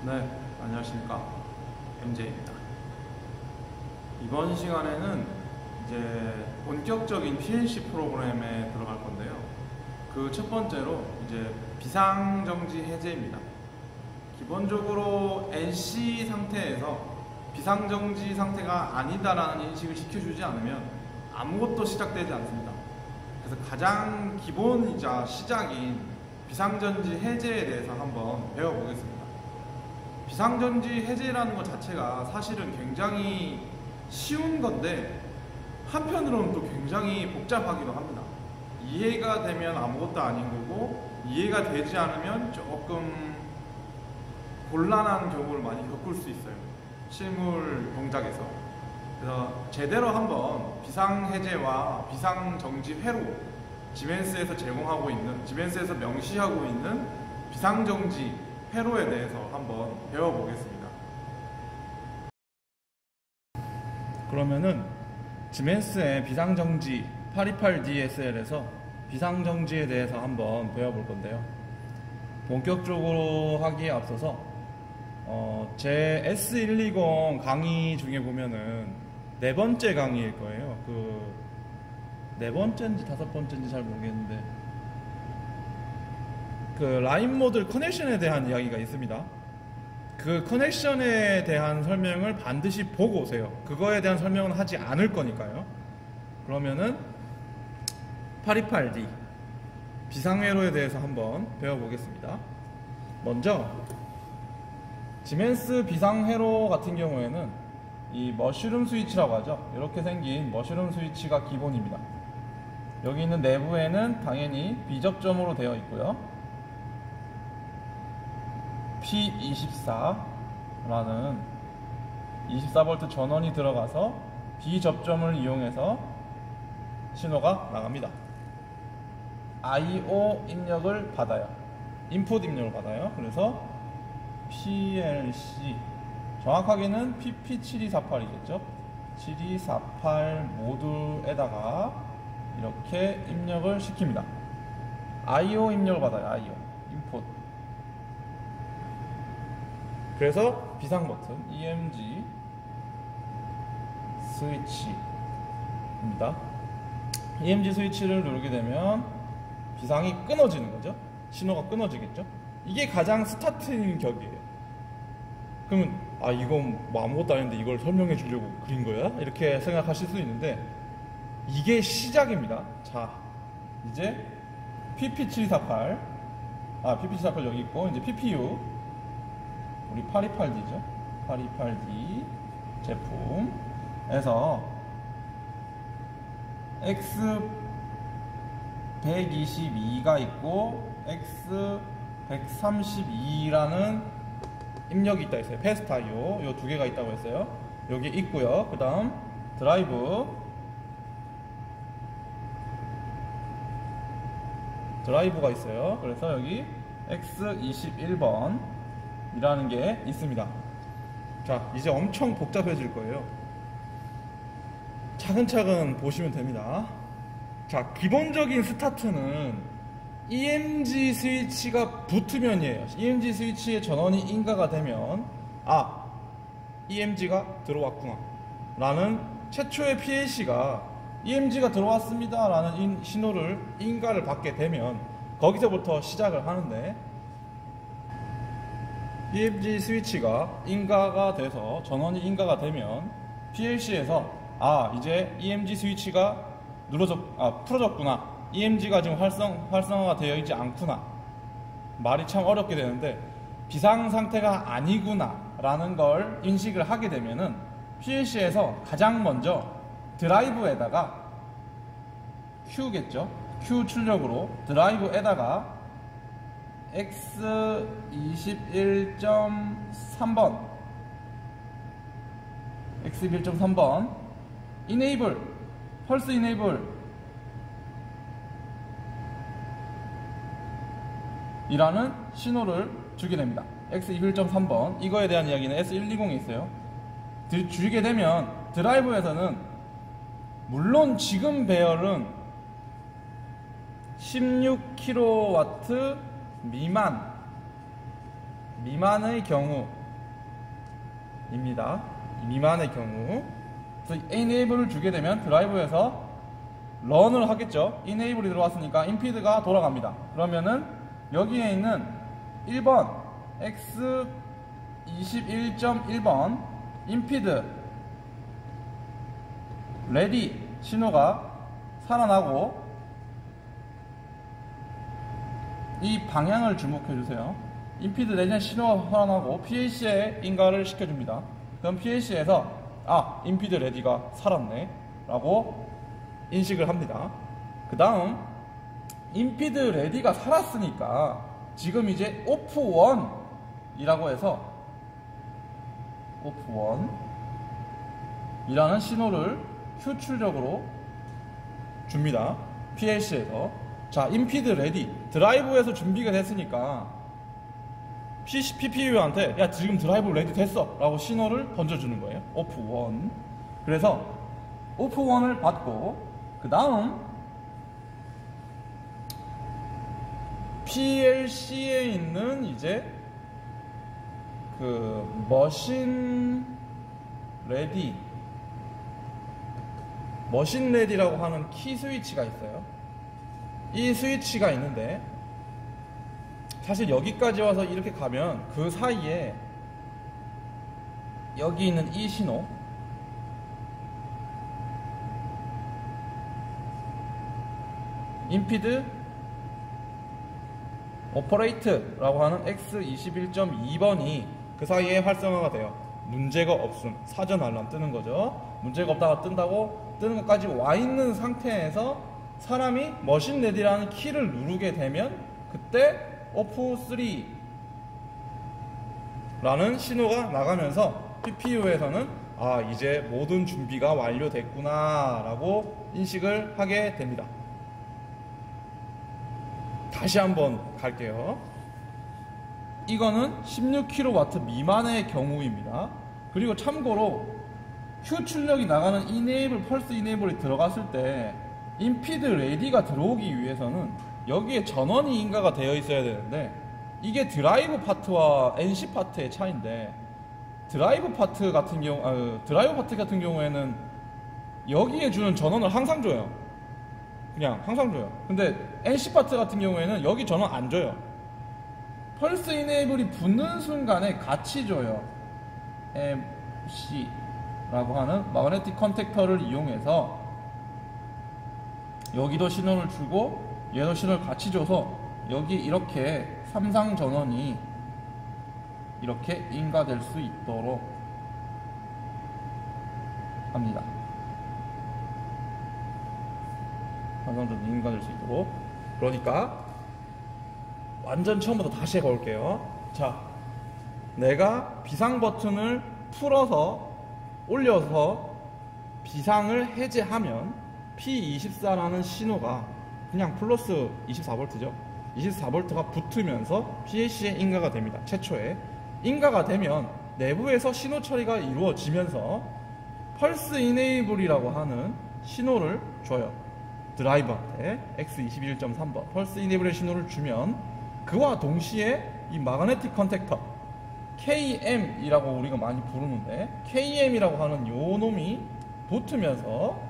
네, 안녕하십니까. MJ입니다. 이번 시간에는 이제 본격적인 PLC 프로그램에 들어갈 건데요. 그 첫 번째로 이제 비상정지 해제입니다. 기본적으로 NC 상태에서 비상정지 상태가 아니다라는 인식을 시켜주지 않으면 아무것도 시작되지 않습니다. 그래서 가장 기본이자 시작인 비상정지 해제에 대해서 한번 배워보겠습니다. 비상정지 해제라는 것 자체가 사실은 굉장히 쉬운 건데 한편으로는 또 굉장히 복잡하기도 합니다. 이해가 되면 아무것도 아닌 거고 이해가 되지 않으면 조금 곤란한 경우를 많이 겪을 수 있어요. 실물 동작에서. 그래서 제대로 한번 비상해제와 비상정지 회로 지멘스에서 제공하고 있는, 지멘스에서 명시하고 있는 비상정지 회로에 대해서 한번 배워보겠습니다. 그러면은 지멘스의 비상정지 828DSL에서 비상정지에 대해서 한번 배워볼 건데요. 본격적으로 하기에 앞서서 제 S120 강의 중에 보면은 네 번째 강의일 거예요. 네 번째인지 다섯 번째인지 잘 모르겠는데 그 라인 모듈 커넥션에 대한 이야기가 있습니다. 그 커넥션에 대한 설명을 반드시 보고 오세요. 그거에 대한 설명은 하지 않을 거니까요. 그러면은 828D 비상회로에 대해서 한번 배워보겠습니다. 먼저 지멘스 비상회로 같은 경우에는 이 머쉬룸 스위치라고 하죠. 이렇게 생긴 머쉬룸 스위치가 기본입니다. 여기 있는 내부에는 당연히 비접점으로 되어 있고요. P24라는 24V 전원이 들어가서 비접점을 이용해서 신호가 나갑니다. IO 입력을 받아요. 인풋 입력을 받아요. 그래서 PLC, 정확하게는 PP7248이겠죠. 7248 모듈에다가 이렇게 입력을 시킵니다. IO 입력을 받아요. IO 인풋. 그래서 비상 버튼 EMG 스위치입니다. EMG 스위치를 누르게 되면 비상이 끊어지는 거죠. 신호가 끊어지겠죠. 이게 가장 스타트인 격이에요. 그러면 이건 뭐 아무것도 아닌데 이걸 설명해 주려고 그린 거야? 이렇게 생각하실 수 있는데 이게 시작입니다. 자, 이제 PP748 PP748 여기 있고 이제 PPU 우리 828D죠. 828D 제품에서 X122가 있고 X132라는 입력이 있다 했어요. 패스트 IO 요 두 개가 있다고 했어요. 여기 있고요. 그 다음 드라이브가 있어요. 그래서 여기 X21번 이라는 게 있습니다. 자, 이제 엄청 복잡해질 거예요. 차근차근 보시면 됩니다. 자, 기본적인 스타트는 EMG 스위치가 붙으면이에요. EMG 스위치의 전원이 인가가 되면 EMG가 들어왔구나 라는 최초의 PLC가 EMG가 들어왔습니다 라는 신호를 인가를 받게 되면 거기서부터 시작을 하는데 EMG 스위치가 인가가 돼서 전원이 인가가 되면 PLC에서 이제 EMG 스위치가 풀어졌구나. EMG가 지금 활성화가 되어 있지 않구나. 말이 참 어렵게 되는데 비상 상태가 아니구나 라는 걸 인식을 하게 되면은 PLC에서 가장 먼저 드라이브에다가 Q겠죠. Q 출력으로 드라이브에다가 X21.3번 enable 펄스 enable 이라는 신호를 주게 됩니다. X21.3번 이거에 대한 이야기는 S120에 있어요. 주게 되면 드라이브에서는 물론 지금 배열은 16kW 미만 미만의 경우입니다. 미만의 경우. 그래서 enable을 주게 되면 드라이브에서 런을 하겠죠. enable이 들어왔으니까 imped가 돌아갑니다. 그러면은 여기에 있는 1번 x 21.1번 imped ready 신호가 살아나고, 이 방향을 주목해 주세요. imped ready 신호가 살아나고 PLC에 인가를 시켜줍니다. 그럼 PLC에서 imped ready가 살았네 라고 인식을 합니다. 그 다음 imped ready가 살았으니까 지금 이제 off1 이라고 해서 off1 이라는 신호를 Q 출력으로 줍니다. PLC에서. 자, imped ready 드라이브에서 준비가 됐으니까 PPU한테 야 지금 드라이브 레디 됐어 라고 신호를 던져주는 거예요. off1. 그래서 off1을 받고, 그 다음 PLC에 있는 이제 그 머신 레디라고 하는 키 스위치가 있어요. 이 스위치가 있는데 사실 여기까지 와서 이렇게 가면 그 사이에 여기 있는 이 신호, imped operate라고 하는 X21.2번이 그 사이에 활성화가 돼요. 문제가 없음. 사전 알람 뜨는 거죠. 문제가 없다가 뜨는 것까지 와 있는 상태에서 사람이 머신 레디라는 키를 누르게 되면 그때 off3 라는 신호가 나가면서 PPU에서는 이제 모든 준비가 완료됐구나 라고 인식을 하게 됩니다. 다시 한번 갈게요. 이거는 16kW 미만의 경우입니다. 그리고 참고로 Q 출력이 나가는 enable, 펄스 enable이 들어갔을 때 imped ready가 들어오기 위해서는 여기에 전원이 인가가 되어 있어야 되는데, 이게 드라이브 파트와 NC 파트의 차이인데, 드라이브 파트 같은 경우에는 여기에 주는 전원을 항상 줘요. 그냥 항상 줘요. 근데 NC 파트 같은 경우에는 여기 전원 안 줘요. 펄스 이네이블이 붙는 순간에 같이 줘요. MC라고 하는 마그네틱 컨택터를 이용해서 여기도 신호를 주고 얘도 신호를 같이 줘서 여기 이렇게 삼상 전원이 이렇게 인가될 수 있도록 합니다. 삼상 전원이 인가될 수 있도록. 그러니까 완전 처음부터 다시 해볼게요. 자, 내가 비상 버튼을 풀어서 올려서 비상을 해제하면 P24라는 신호가 그냥 플러스 24V죠. 24V가 붙으면서 PLC에 인가가 됩니다. 최초에. 인가가 되면 내부에서 신호 처리가 이루어지면서 펄스 이네이블이라고 하는 신호를 줘요. 드라이버한테 X21.3번 펄스 이네이블의 신호를 주면 그와 동시에 이 마그네틱 컨택터 KM이라고 우리가 많이 부르는데, KM이라고 하는 요 놈이 붙으면서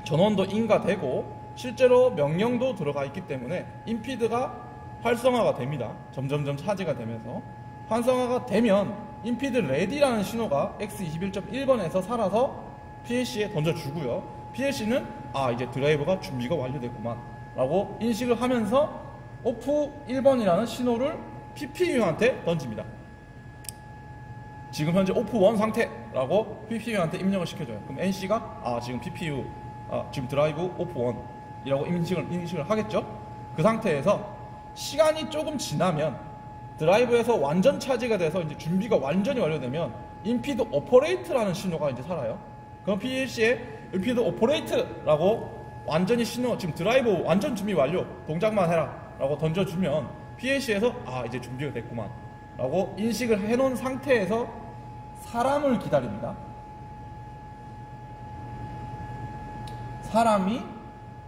전원도 인가되고 실제로 명령도 들어가 있기 때문에 임피드가 활성화가 됩니다. 점점점 차지가 되면서 활성화가 되면 임피드 레디라는 신호가 X21.1번에서 살아서 PLC에 던져주고요. PLC는 이제 드라이버가 준비가 완료됐구만 라고 인식을 하면서 오프 1번이라는 신호를 PPU한테 던집니다. 지금 현재 오프 1 상태라고 PPU한테 입력을 시켜줘요. 그럼 NC가 지금 PPU 지금 드라이브 오프 1이라고 인식을 하겠죠. 그 상태에서 시간이 조금 지나면 드라이브에서 완전 차지가 돼서 이제 준비가 완전히 완료되면 임피드 오퍼레이트라는 신호가 이제 살아요. 그럼 PLC에 임피드 오퍼레이트라고 완전히 신호, 지금 드라이브 완전 준비 완료, 동작만 해라 라고 던져주면 PLC에서 이제 준비가 됐구만 라고 인식을 해놓은 상태에서 사람을 기다립니다. 사람이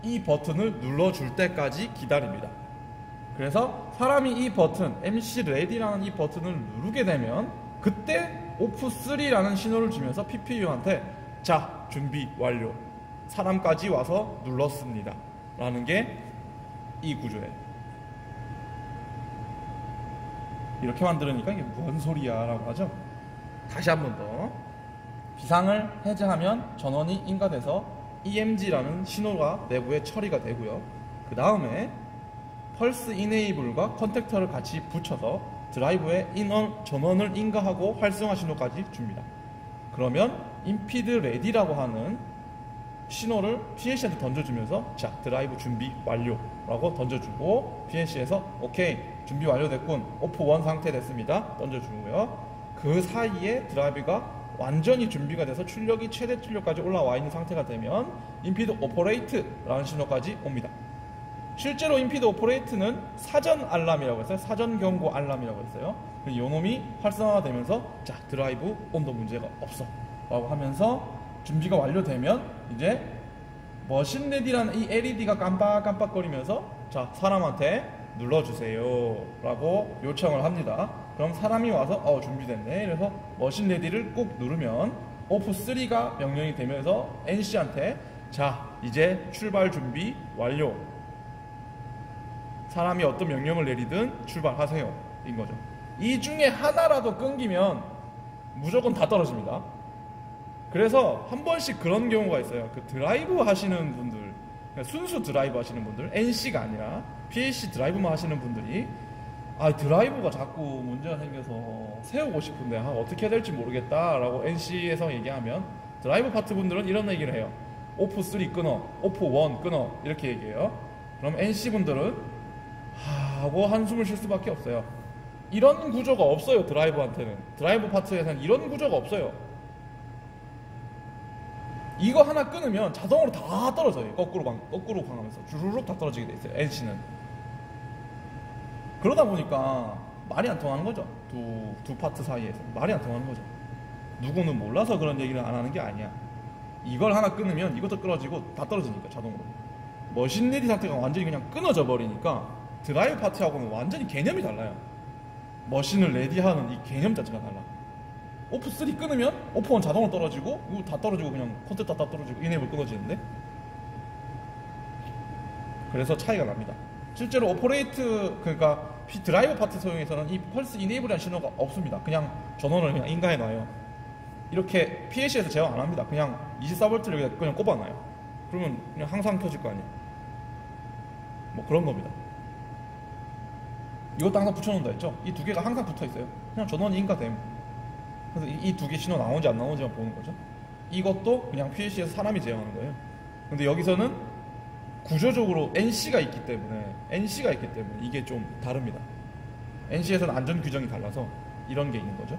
이 버튼을 눌러줄 때까지 기다립니다. 그래서 사람이 이 버튼 MC 레디라는 이 버튼을 누르게 되면 그때 오프3라는 신호를 주면서 PPU한테 자 준비 완료, 사람까지 와서 눌렀습니다 라는 게 이 구조예요. 이렇게 만들으니까 이게 뭔 소리야 라고 하죠. 다시 한 번 더. 비상을 해제하면 전원이 인가돼서 EMG라는 신호가 내부에 처리가 되고요. 그 다음에 펄스 이네이블과 컨택터를 같이 붙여서 드라이브에 전원을 인가하고 활성화 신호까지 줍니다. 그러면 인피드 레디라고 하는 신호를 PLC한테 던져주면서 자 드라이브 준비 완료라고 던져주고 PLC에서 오케이 준비 완료됐군, 오프 1 상태 됐습니다 던져주고요. 그 사이에 드라이브가 완전히 준비가 돼서 출력이 최대 출력까지 올라와 있는 상태가 되면 인피드 오퍼레이트라는 신호까지 옵니다. 실제로 인피드 오퍼레이트는 사전 알람이라고 했어요. 사전 경고 알람이라고 했어요. 요놈이 활성화가 되면서 자 드라이브 온도 문제가 없어 라고 하면서 준비가 완료되면 이제 머신 레디라는 이 LED가 깜빡깜빡거리면서 자 사람한테 눌러주세요 라고 요청을 합니다. 그럼 사람이 와서 준비됐네, 그래서 머신 레디를 꾹 누르면 오프3가 명령이 되면서 NC한테 자 이제 출발 준비 완료, 사람이 어떤 명령을 내리든 출발하세요 인 거죠. 이 중에 하나라도 끊기면 무조건 다 떨어집니다. 그래서 한 번씩 그런 경우가 있어요. 그 드라이브 하시는 분들, 순수 드라이브 하시는 분들, NC가 아니라 PLC 드라이브만 하시는 분들이 드라이브가 자꾸 문제가 생겨서 세우고 싶은데 어떻게 해야 될지 모르겠다 라고 NC에서 얘기하면 드라이브 파트 분들은 이런 얘기를 해요. 오프 3 끊어, 오프 1 끊어 이렇게 얘기해요. 그럼 NC 분들은 하고 한숨을 쉴 수밖에 없어요. 이런 구조가 없어요. 드라이브한테는, 드라이브 파트에서는 이런 구조가 없어요. 이거 하나 끊으면 자동으로 다 떨어져요. 거꾸로 방하면서 주르륵 다 떨어지게 돼 있어요. NC는. 그러다 보니까 말이 안 통하는 거죠. 두 파트 사이에서 말이 안 통하는 거죠. 누구는 몰라서 그런 얘기를 안 하는 게 아니야. 이걸 하나 끊으면 이것도 끊어지고 다 떨어지니까 자동으로. 머신 레디 상태가 완전히 그냥 끊어져 버리니까 드라이브 파트하고는 완전히 개념이 달라요. 머신을 레디하는 이 개념 자체가 달라. 오프 3 끊으면 오프 1 자동으로 떨어지고 이거 다 떨어지고 그냥 컨택터 다 떨어지고 이네이블 끊어지는데, 그래서 차이가 납니다. 실제로 오퍼레이트 그러니까 드라이브 파트 소용에서는 이 펄스 이네이블이라는 신호가 없습니다. 그냥 전원을 그냥 인가해 놔요. 이렇게 PLC에서 제어 안 합니다. 그냥 24V를 여기다 그냥 꼽아 놔요. 그러면 그냥 항상 켜질 거 아니에요. 뭐 그런 겁니다. 이것도 항상 붙여놓는다 했죠. 이 두 개가 항상 붙어 있어요. 그냥 전원이 인가됨. 그래서 이 두 개 신호 나오는지 안 나오는지만 보는 거죠. 이것도 그냥 PLC에서 사람이 제어하는 거예요. 근데 여기서는 구조적으로 NC가 있기 때문에 이게 좀 다릅니다. NC에서는 안전 규정이 달라서 이런 게 있는 거죠.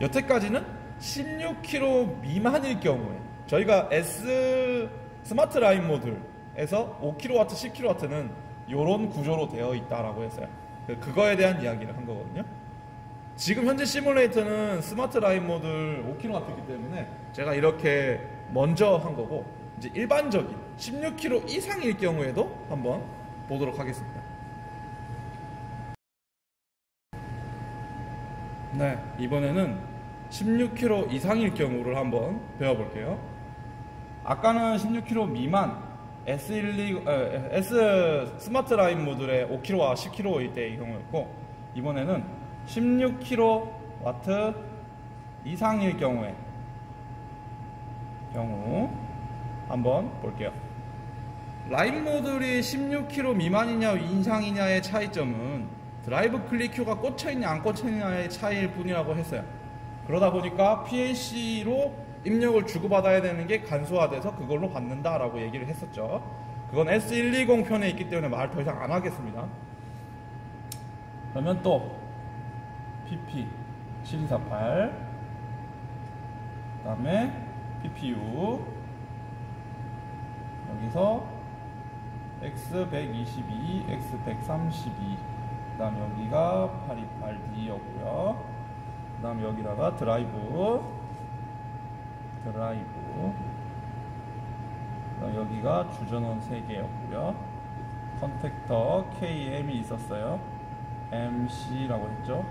여태까지는 16kW 미만일 경우에 저희가 S 스마트 라인 모듈에서 5kW, 10kW는 이런 구조로 되어 있다라고 했어요. 그거에 대한 이야기를 한 거거든요. 지금 현재 시뮬레이터는 스마트 라인 모듈 5kW이기 때문에 제가 이렇게 먼저 한 거고, 이제 일반적인 16kW 이상일 경우에도 한번 보도록 하겠습니다. 네, 이번에는 16kW 이상일 경우를 한번 배워볼게요. 아까는 16kW 미만 S 스마트 라인 모듈의 5kW와 10kW일 때의 경우였고, 이번에는 16kW 이상일 경우 한번 볼게요. 라인 모듈이 16kW 미만이냐 이상이냐의 차이점은 드라이브 클릭 큐가 꽂혀있냐 안 꽂혀있냐의 차이일 뿐이라고 했어요. 그러다 보니까 PLC로 입력을 주고받아야 되는 게 간소화돼서 그걸로 받는다라고 얘기를 했었죠. 그건 S120 편에 있기 때문에 말 더 이상 안 하겠습니다. 그러면 또 PP7248, 그 다음에 PPU, 여기서 X122, X132, 그 다음 여기가 828D였고요. 그 다음 여기다가 드라이브, 그 다음 여기가 주전원 3개였고요. 컨택터 KM이 있었어요. MC라고 했죠.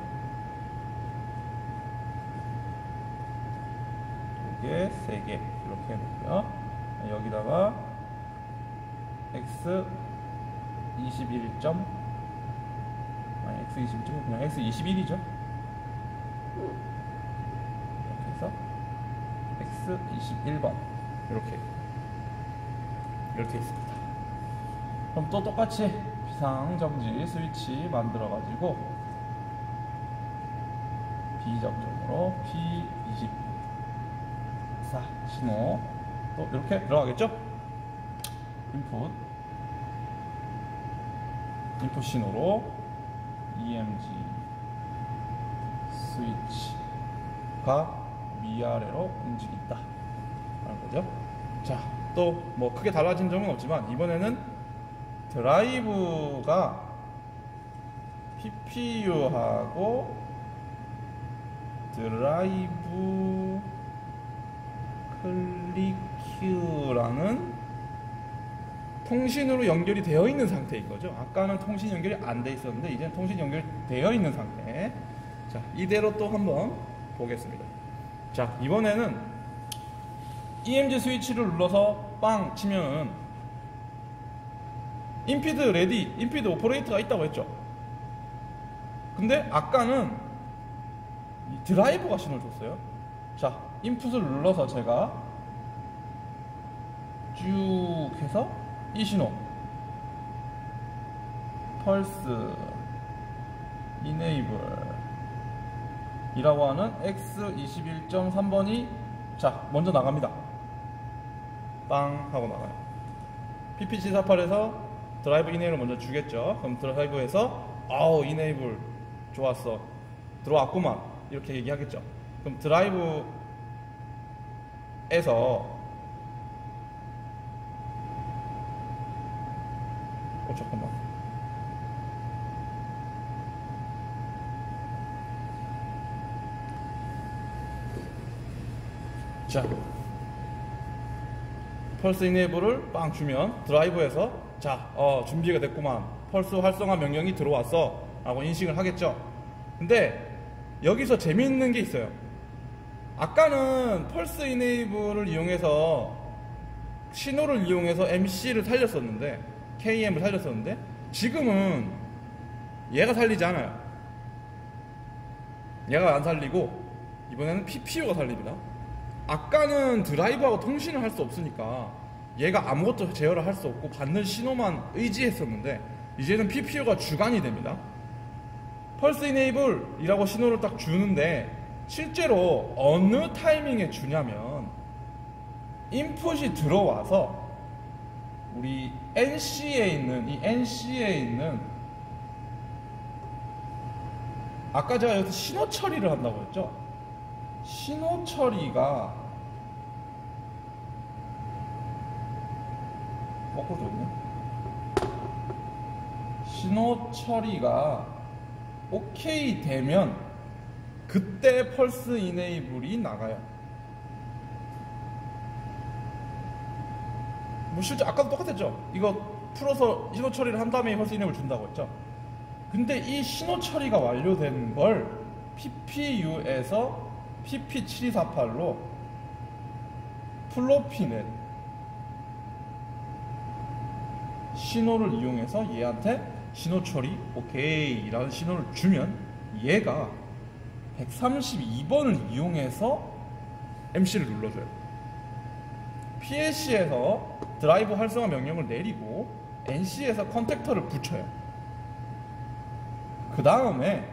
두 개, 세 개 이렇게 해놓고요. 여기다가 X 21점 X 21점 그냥 X 21이죠. 이렇게 해서 X 21번 이렇게 있습니다. 그럼 또 똑같이 비상정지 스위치 만들어 가지고 비적점으로 P24 신호 또 이렇게 들어가겠죠? 인풋 신호로 EMG 스위치가 위아래로 움직인다 라는 거죠. 자, 또 뭐 크게 달라진 점은 없지만 이번에는 드라이브가 PPU하고 드라이브 클릭큐라는 통신으로 연결이 되어 있는 상태인 거죠. 아까는 통신 연결이 안 돼 있었는데 이제는 통신 연결이 되어 있는 상태. 자, 이대로 또 한번 보겠습니다. 자, 이번에는 EMG 스위치를 눌러서 빵 치면은 인피드 레디, 인피드 오퍼레이터가 있다고 했죠. 근데 아까는 이 드라이버가 신호를 줬어요. 자, 인풋을 눌러서 제가 쭉 해서 이 신호 펄스 이네이블 이라고 하는 X21.3번이 자 먼저 나갑니다. 빵 하고 나가요. PPC48에서 드라이브 이네이블을 먼저 주겠죠. 그럼 드라이브에서 아우 이네이블 좋았어 들어왔구만 이렇게 얘기하겠죠. 그럼 드라이브에서 잠깐만. 자, 펄스 이네이블을 빵 주면 드라이브에서 자, 준비가 됐구만. 펄스 활성화 명령이 들어왔어. 라고 인식을 하겠죠. 근데 여기서 재미있는 게 있어요. 아까는 펄스 이네이블을 이용해서 신호를 이용해서 MC를 살렸었는데 KM을 살렸었는데 지금은 얘가 살리지 않아요. 얘가 안 살리고 이번에는 PPU가 살립니다. 아까는 드라이브하고 통신을 할 수 없으니까 얘가 아무것도 제어를 할 수 없고 받는 신호만 의지했었는데 이제는 PPU가 주관이 됩니다. 펄스 이네이블이라고 신호를 딱 주는데 실제로 어느 타이밍에 주냐면 인풋이 들어와서 우리 NC에 있는 아까 제가 여기서 신호 처리를 한다고 했죠. 신호 처리가 거꾸로 줬네. 신호 처리가 OK 되면 그때 펄스 이네이블이 나가요. 뭐 실제 아까도 똑같았죠. 이거 풀어서 신호 처리를 한 다음에 펄스 이네이블 준다고 했죠. 근데 이 신호 처리가 완료된 걸 PPU에서 PP7248로 플로피넷 신호를 이용해서 얘한테 신호 처리 오케이 라는 신호를 주면 얘가 132번을 이용해서 MC를 눌러줘요. PLC에서 드라이브 활성화 명령을 내리고 NC에서 컨택터를 붙여요. 그 다음에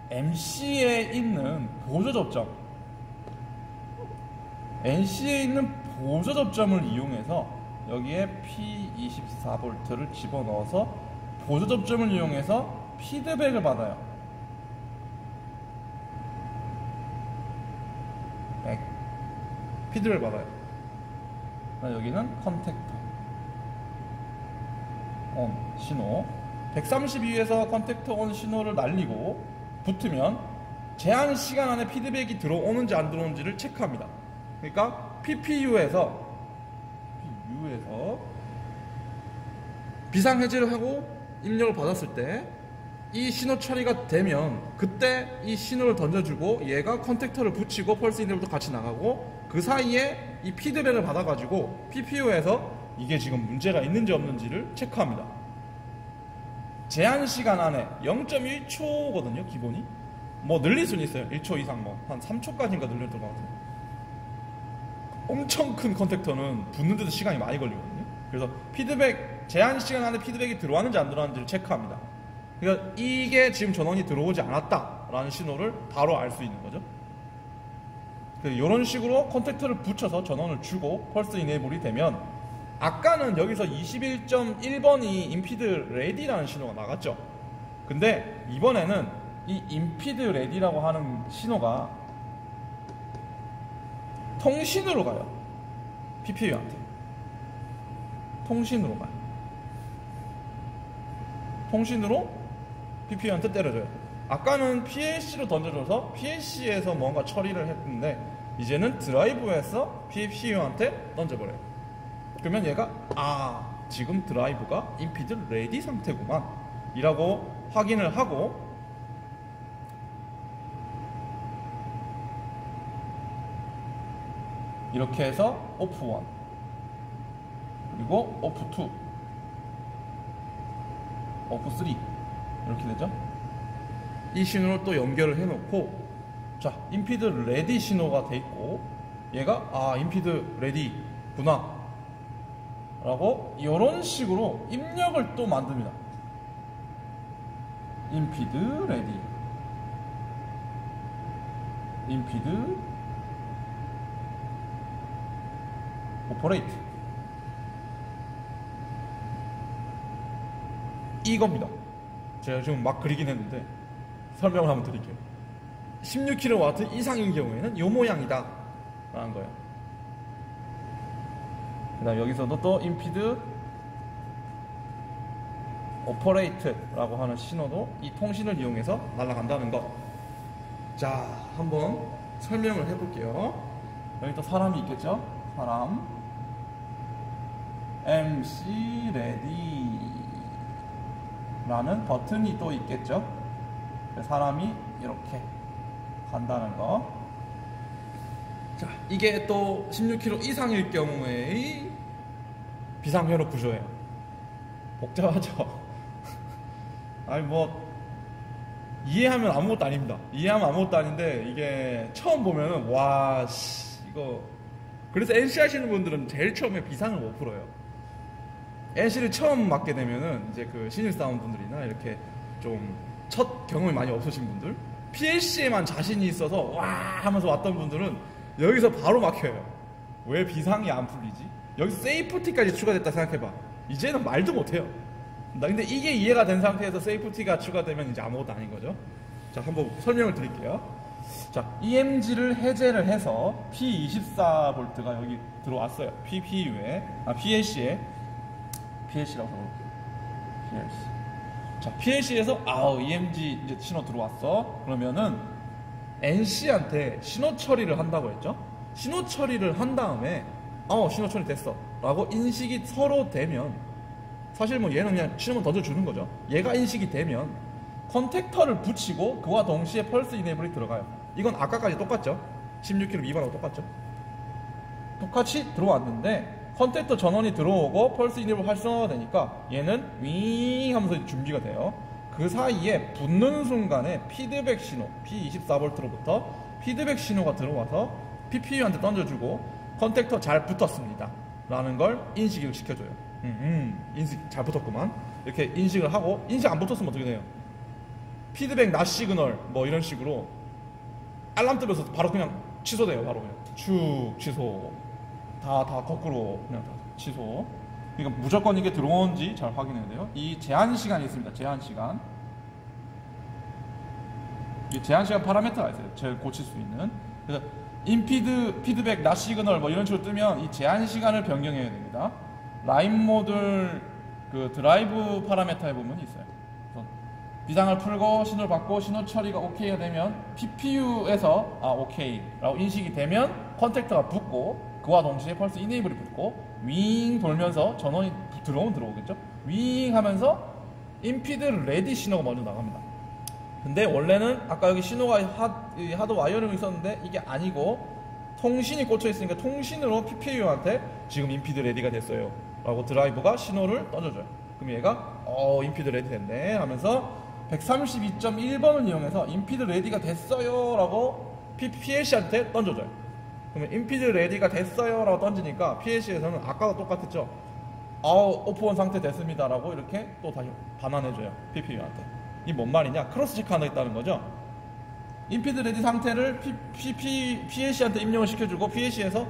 MC에 있는 보조 접점 NC에 있는 보조 접점을 이용해서 여기에 P24V를 집어넣어서 보조 접점을 이용해서 피드백을 받아요. 피드백을 받아요. 여기는 컨택터 온 신호 132에서 컨택터 온 신호를 날리고 붙으면 제한 시간 안에 피드백이 들어오는지 안 들어오는지를 체크합니다. 그러니까 PPU에서 비상 해제를 하고 입력을 받았을 때 이 신호 처리가 되면 그때 이 신호를 던져주고 얘가 컨택터를 붙이고 펄스 이네블도 같이 나가고 그 사이에 이 피드백을 받아가지고 PPU에서 이게 지금 문제가 있는지 없는지를 체크합니다. 제한 시간 안에 0.1초거든요 기본이. 뭐 늘릴 수는 있어요. 1초 이상 뭐 한 3초까지인가 늘렸던 것 같아요. 엄청 큰 컨택터는 붙는데도 시간이 많이 걸리거든요. 그래서 피드백 제한 시간 안에 피드백이 들어왔는지 안 들어왔는지를 체크합니다. 그러니까 이게 지금 전원이 들어오지 않았다라는 신호를 바로 알 수 있는 거죠. 이런 식으로 컨택터를 붙여서 전원을 주고 펄스 이네이블이 되면 아까는 여기서 21.1번이 인피드 레디라는 신호가 나갔죠. 근데 이번에는 이 인피드 레디라고 하는 신호가 통신으로 가요. PPU한테 통신으로 가요. 통신으로 PPU한테 때려줘요. 아까는 PLC로 던져줘서 PLC에서 뭔가 처리를 했는데 이제는 드라이브에서 PPU한테 던져버려요. 그러면 얘가 지금 드라이브가 인피드 레디 상태구만 이라고 확인을 하고 이렇게 해서 오프 1 그리고 오프 2 오프 3 이렇게 되죠. 이 신호를 또 연결을 해놓고 자 인피드 레디 신호가 돼 있고 얘가 인피드 레디구나 라고 이런 식으로 입력을 또 만듭니다. 인피드 레디 인피드 오퍼레이트 이겁니다. 제가 지금 막 그리긴 했는데 설명을 한번 드릴게요. 16kW 이상인 경우에는 이 모양이다 라는 거예요. 그 다음 여기서도 또 인피드 오퍼레이트라고 하는 신호도 이 통신을 이용해서 날아간다는 거. 자 한번 설명을 해볼게요. 여기 또 사람이 있겠죠. 사람 MC 레디 라는 버튼이 또 있겠죠. 사람이 이렇게 간다는 거. 자, 이게 또 16km 이상일 경우의 비상회로 구조예요. 복잡하죠. 아니 뭐 이해하면 아무것도 아닙니다. 이해하면 아무것도 아닌데 이게 처음 보면은 이거 그래서 NC 하시는 분들은 제일 처음에 비상을 못 풀어요. NC를 처음 맡게 되면은 이제 그 신입사원 분들이나 이렇게 좀 첫 경험이 많이 없으신 분들, PLC에만 자신이 있어서 와 하면서 왔던 분들은 여기서 바로 막혀요. 왜 비상이 안 풀리지? 여기서 세이프티까지 추가됐다 생각해봐. 이제는 말도 못해요. 근데 이게 이해가 된 상태에서 세이프티가 추가되면 이제 아무것도 아닌 거죠. 자, 한번 설명을 드릴게요. 자, EMG를 해제를 해서 P24V가 여기 들어왔어요. PPU에, PLC에, PLC라고 적어볼게요. PLC. 자, PLC에서 EMG 이제 신호 들어왔어. 그러면은 NC한테 신호 처리를 한다고 했죠. 신호 처리를 한 다음에 신호 처리 됐어 라고 인식이 서로 되면, 사실 뭐 얘는 그냥 신호만 던져주는 거죠. 얘가 인식이 되면 컨택터를 붙이고 그와 동시에 펄스 이네이블이 들어가요. 이건 아까까지 똑같죠. 16km 미만하고 똑같죠. 똑같이 들어왔는데 컨택터 전원이 들어오고 펄스 이네이블 활성화가 되니까 얘는 윙 하면서 준비가 돼요. 그 사이에 붙는 순간에 피드백 신호 P24V로부터 피드백 신호가 들어와서 PPU한테 던져주고 컨택터 잘 붙었습니다 라는 걸 인식을 시켜줘요. 인식 잘 붙었구만 이렇게 인식을 하고, 인식 안 붙었으면 어떻게 돼요? 피드백 낫 시그널 뭐 이런 식으로 알람 뜨면서 바로 그냥 취소돼요. 바로 그냥 축 취소, 다 거꾸로 그냥 다 취소. 그러니까 무조건 이게 들어오는지 잘 확인해야 돼요. 이 제한 시간이 있습니다. 제한 시간. 이 제한 시간 파라미터가 있어요. 제일 고칠 수 있는. 그래서 인피드, 피드백, 낫 시그널 뭐 이런 식으로 뜨면 이 제한 시간을 변경해야 됩니다. 라인 모듈 그 드라이브 파라미터에 보면 있어요. 그래서 비상을 풀고 신호를 받고 신호 처리가 오케이가 되면 PPU에서 오케이라고 인식이 되면 컨택터가 붙고 그와 동시에 펄스 이네이블이 붙고 윙 돌면서 전원이 들어오면 들어오겠죠. 윙 하면서 인피드 레디 신호가 먼저 나갑니다. 근데 원래는 아까 여기 신호가 하드 와이어링이 있었는데 이게 아니고 통신이 꽂혀 있으니까 통신으로 PPU한테 지금 인피드 레디가 됐어요 라고 드라이버가 신호를 던져줘요. 그럼 얘가 인피드 레디 됐네 하면서 132.1번을 이용해서 인피드 레디가 됐어요 라고 PLC한테 던져줘요. 그러면 인피드 레디가 됐어요 라고 던지니까 PLC에서는 아까도 똑같았죠. 오프온 상태 됐습니다 라고 이렇게 또 다시 반환해줘요. PPU한테. 이 뭔 말이냐? 크로스 체크 하나 있다는 거죠. 인피드 레디 상태를 PLC한테 입력을 시켜주고 PLC에서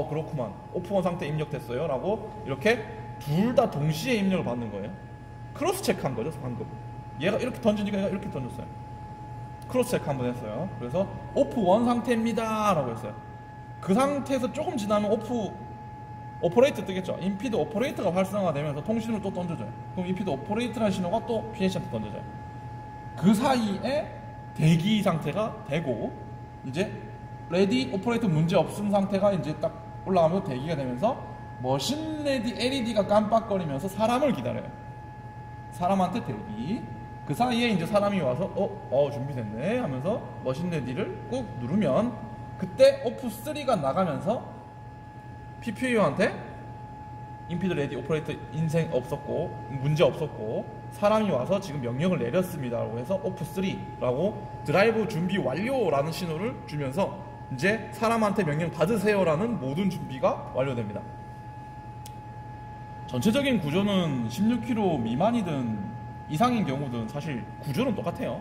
그렇구만 오프온 상태 입력됐어요 라고 이렇게 둘 다 동시에 입력을 받는 거예요. 크로스 체크한 거죠 방금. 얘가 이렇게 던지니까 얘가 이렇게 던졌어요. 크로스 체크 한번 했어요. 그래서 오프1 상태입니다 라고 했어요. 그 상태에서 조금 지나면 오퍼레이트 뜨겠죠. 인피드 오퍼레이트가 활성화되면서 통신을 또 던져줘요. 그럼 인피드 오퍼레이트라는 신호가 또 PLC한테 던져져요. 그 사이에 대기 상태가 되고 이제 레디 오퍼레이트 문제 없음 상태가 이제 딱 올라가면서 대기가 되면서 머신 레디 LED가 깜빡거리면서 사람을 기다려요. 사람한테 대기. 그 사이에 이제 사람이 와서 준비됐네 하면서 머신 레디를 꾹 누르면 그때 오프 3가 나가면서 PPU한테 인피드 레디 오퍼레이터 인생 없었고 문제 없었고 사람이 와서 지금 명령을 내렸습니다 라고 해서 오프 3라고 드라이브 준비 완료라는 신호를 주면서 이제 사람한테 명령 받으세요 라는 모든 준비가 완료됩니다. 전체적인 구조는 16km 미만이든 이상인 경우든 사실 구조는 똑같아요.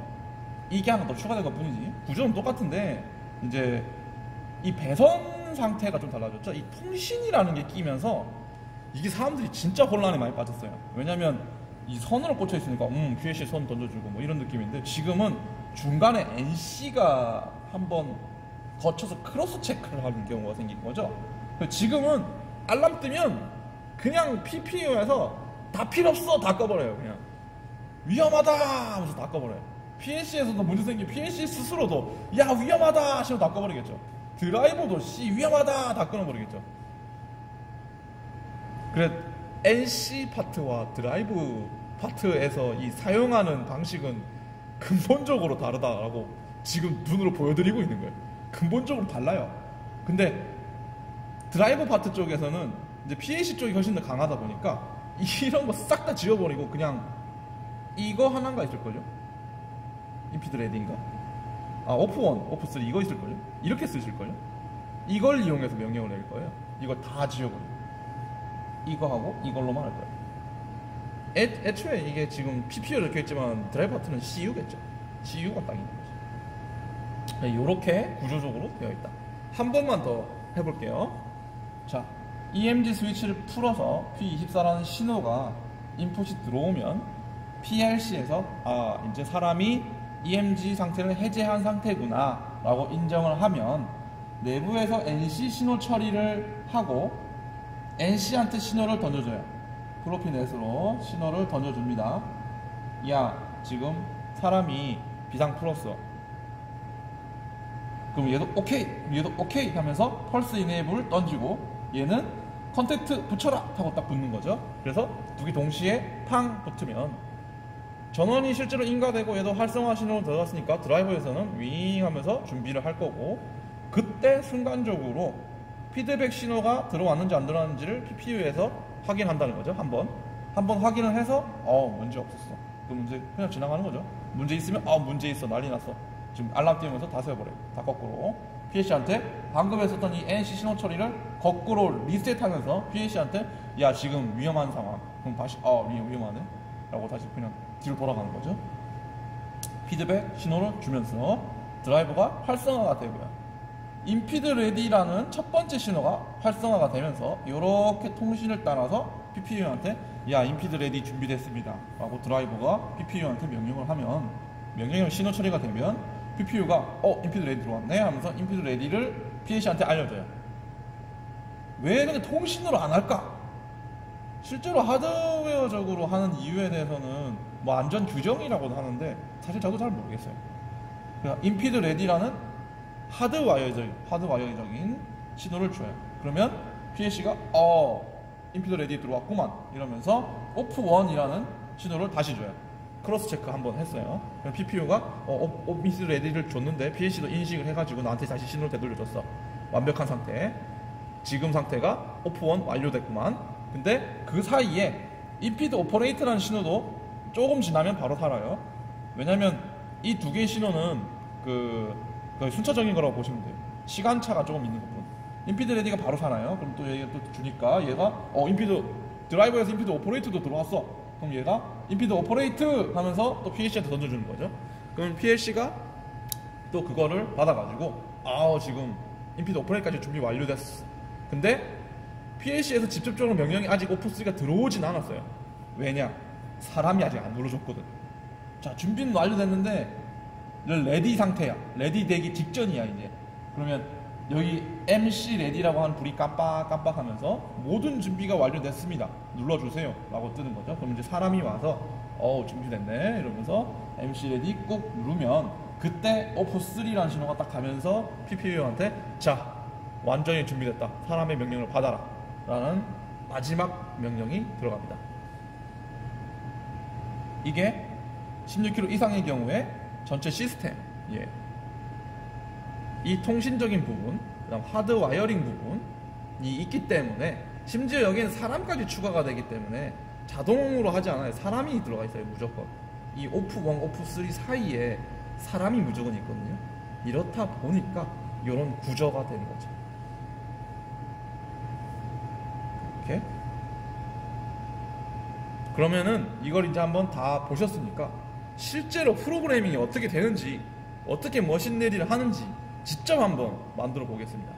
이게 하나 더 추가된 것 뿐이지 구조는 똑같은데 이제 이 배선 상태가 좀 달라졌죠. 이 통신이라는 게 끼면서 이게 사람들이 진짜 혼란에 많이 빠졌어요. 왜냐면 이 선으로 꽂혀 있으니까 QLC 선 던져주고 뭐 이런 느낌인데 지금은 중간에 NC가 한번 거쳐서 크로스 체크를 하는 경우가 생긴 거죠. 지금은 알람 뜨면 그냥 PPU에서 다 필요 없어 다 꺼버려요. 그냥 위험하다 하면서 다 꺼버려요. PLC에서도 문제 생긴 PLC 스스로도 야 위험하다 하시면 다 꺼버리겠죠. 드라이버도 위험하다 다 끊어버리겠죠. 그래 NC 파트와 드라이브 파트에서 이 사용하는 방식은 근본적으로 다르다라고 지금 눈으로 보여드리고 있는 거예요. 근본적으로 달라요. 근데 드라이브 파트 쪽에서는 이제 PLC 쪽이 훨씬 더 강하다 보니까 이런 거 싹 다 지워버리고 그냥 이거 하나가 있을걸요? 인피드 레디인가? 오프1, 오프3 이거 있을걸요? 이렇게 쓰실걸요? 이걸 이용해서 명령을 낼 거예요. 이걸 다 지워버려요. 이거 하고 이걸로만 할 거예요. 애초에 이게 지금 PPU 적혀있지만 드라이브 파트는 CU겠죠. CU가 딱 있는 거죠. 이렇게 구조적으로 되어 있다. 한 번만 더 해볼게요. 자, EMG 스위치를 풀어서 P24라는 신호가 인풋이 들어오면 PLC에서 이제 사람이 EMG 상태를 해제한 상태구나 라고 인정을 하면 내부에서 NC 신호 처리를 하고 NC한테 신호를 던져줘요. 프로피넷으로 신호를 던져줍니다. 야 지금 사람이 비상 풀었어. 그럼 얘도 오케이 하면서 펄스 이네이블을 던지고 얘는 컨택트 붙여라 하고 딱 붙는 거죠. 그래서 두 개 동시에 팡 붙으면 전원이 실제로 인가되고 얘도 활성화 신호로 들어갔으니까 드라이버에서는 윙 하면서 준비를 할 거고 그때 순간적으로 피드백 신호가 들어왔는지 안 들어왔는지를 PPU에서 확인한다는 거죠. 한번 확인을 해서 문제 없었어. 그럼 이제 그냥 지나가는 거죠. 문제 있으면 문제 있어 난리 났어. 지금 알람 띄우면서 다 세워버려요. 다 거꾸로 PLC한테 방금 했었던 이 NC 신호 처리를 거꾸로 리셋하면서 PLC한테 야 지금 위험한 상황. 그럼 다시 위험하네 라고 다시 그냥 뒤로 돌아가는 거죠. 피드백 신호를 주면서 드라이버가 활성화가 되고요. 인피드 레디라는 첫 번째 신호가 활성화가 되면서 이렇게 통신을 따라서 PPU한테 야 인피드 레디 준비됐습니다 라고 드라이버가 PPU한테 명령을 하면 명령형 신호 처리가 되면 PPU가 인피드 레디 들어왔네 하면서 인피드 레디를 PLC한테 알려줘요. 왜 근데 통신으로 안 할까? 실제로 하드웨어적으로 하는 이유에 대해서는 뭐 안전 규정이라고도 하는데 사실 저도 잘 모르겠어요. 그러니까 인피드 레디라는 하드와이어적인 신호를 줘요. 그러면 PLC가 인피드 레디 들어왔구만 이러면서 오프 1이라는 신호를 다시 줘요. 크로스 체크 한번 했어요. 그럼 PPU가 인피드 레디를 줬는데 PLC도 인식을 해가지고 나한테 다시 신호를 되돌려줬어. 완벽한 상태. 지금 상태가 오프 1 완료됐구만. 근데 그 사이에 인피드 오퍼레이트라는 신호도 조금 지나면 바로 살아요. 왜냐면 이 두 개의 신호는 거의 순차적인 거라고 보시면 돼요. 시간차가 조금 있는 것뿐. 인피드 레디가 바로 살아요. 그럼 또 얘가 또 주니까 얘가 인피드 드라이버에서 인피드 오퍼레이트도 들어왔어. 그럼 얘가 인피드 오퍼레이트 하면서 또 PLC한테 던져주는 거죠. 그럼 PLC가 또 그거를 받아가지고 지금 인피드 오퍼레이트까지 준비 완료됐어. 근데 PLC에서 직접적으로 명령이 아직 오프3가 들어오진 않았어요. 왜냐? 사람이 아직 안 눌러줬거든. 자, 준비는 완료됐는데 레디 상태야. 레디 되기 직전이야 이제. 그러면 여기 MC 레디라고 하는 불이 깜빡깜빡하면서 모든 준비가 완료됐습니다. 눌러주세요 라고 뜨는 거죠. 그럼 이제 사람이 와서 준비됐네 이러면서 MC 레디 꾹 누르면 그때 오프3라는 신호가 딱 가면서 PPU한테 자, 완전히 준비됐다. 사람의 명령을 받아라 라는 마지막 명령이 들어갑니다. 이게 16km 이상의 경우에 전체 시스템, 이 통신적인 부분, 그다음 하드 와이어링 부분이 있기 때문에, 심지어 여기는 사람까지 추가가 되기 때문에 자동으로 하지 않아요. 사람이 들어가 있어요, 무조건. 이 오프 1, 오프 3 사이에 사람이 무조건 있거든요. 이렇다 보니까 이런 구조가 되는 거죠. 이렇게. 그러면은 이걸 이제 한번 다 보셨으니까 실제로 프로그래밍이 어떻게 되는지, 어떻게 머신러닝을 하는지 직접 한번 만들어 보겠습니다.